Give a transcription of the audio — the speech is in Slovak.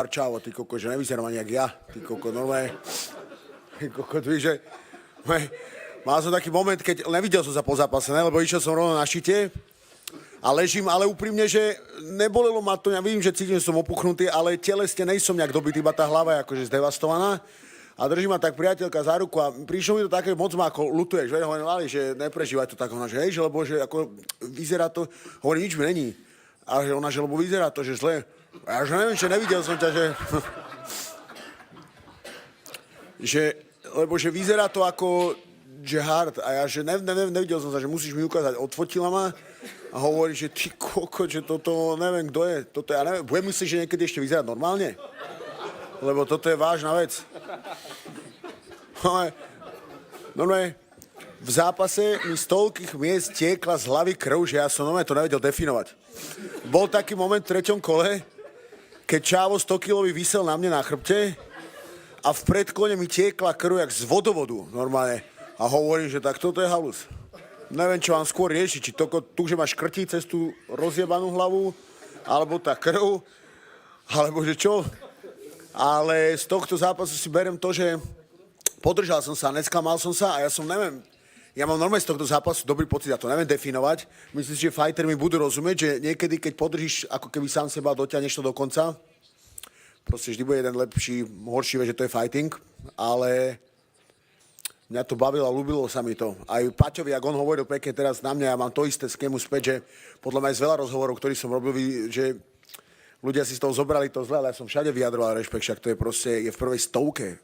Čavo, ty koko, že nevyzerám ani jak ja, ty koko, normálne, ty koko, že mal som taký moment, keď nevidel som sa po zápase, ne, lebo išiel som rovno na šite a ležím, ale úprimne, že nebolelo ma to, ja vidím, že cítim, že som opuchnutý, ale telesne nejsom nejak dobitý, iba tá hlava je akože zdevastovaná. A drží ma tak priateľka za ruku a prišlo mi to také, moc ma ako lutuješ, hovorím, Lali, že neprežívaj to tak, ona, že hej, že lebo že ako vyzerá to, hovorím, nič mi není. A že ona, že lebo vyzerá to, že zle. A ja že neviem, že nevidel som ťa, že... lebo že vyzerá to ako, že hard. A ja, že nevidel som sa, že musíš mi ukázať. Odfotila ma a hovorí, že ty koko, že toto, neviem, kto je. Toto, ja neviem, budem myslieť, že niekedy ešte vyzerá normálne? Lebo toto je vážna vec. Normálne, v zápase mi z toľkých miest tiekla z hlavy krv, že ja som normálne to nevedel definovať. Bol taký moment v 3. kole, keď Čávo 100-kilový visel na mne na chrbte a v predklone mi tiekla krv jak z vodovodu, normálne. A hovorím, že tak toto je halus. Neviem, čo mám skôr riešiť, či tu, že ma škrtí cez tú rozjebanú hlavu, alebo tá krv, alebo že čo. Ale z tohto zápasu si beriem to, že podržal som sa, nesklamal som sa a ja som, neviem, ja mám normálne z tohto zápasu dobrý pocit, ja to neviem definovať. Myslím si, že fighteri mi budú rozumieť, že niekedy, keď podržíš, ako keby sám seba dotiahneš to do konca, proste vždy bude jeden lepší, horší, že to je fighting, ale mňa to bavilo a ľúbilo sa mi to. Aj Paťovi, ak on hovoril pekne teraz na mňa, ja mám to isté s kému späť, že podľa mňa je z veľa rozhovorov, ktorý som robil, že ľudia si z toho zobrali to zle, ale ja som všade vyjadroval rešpekt, však to je proste, je v prvej stovke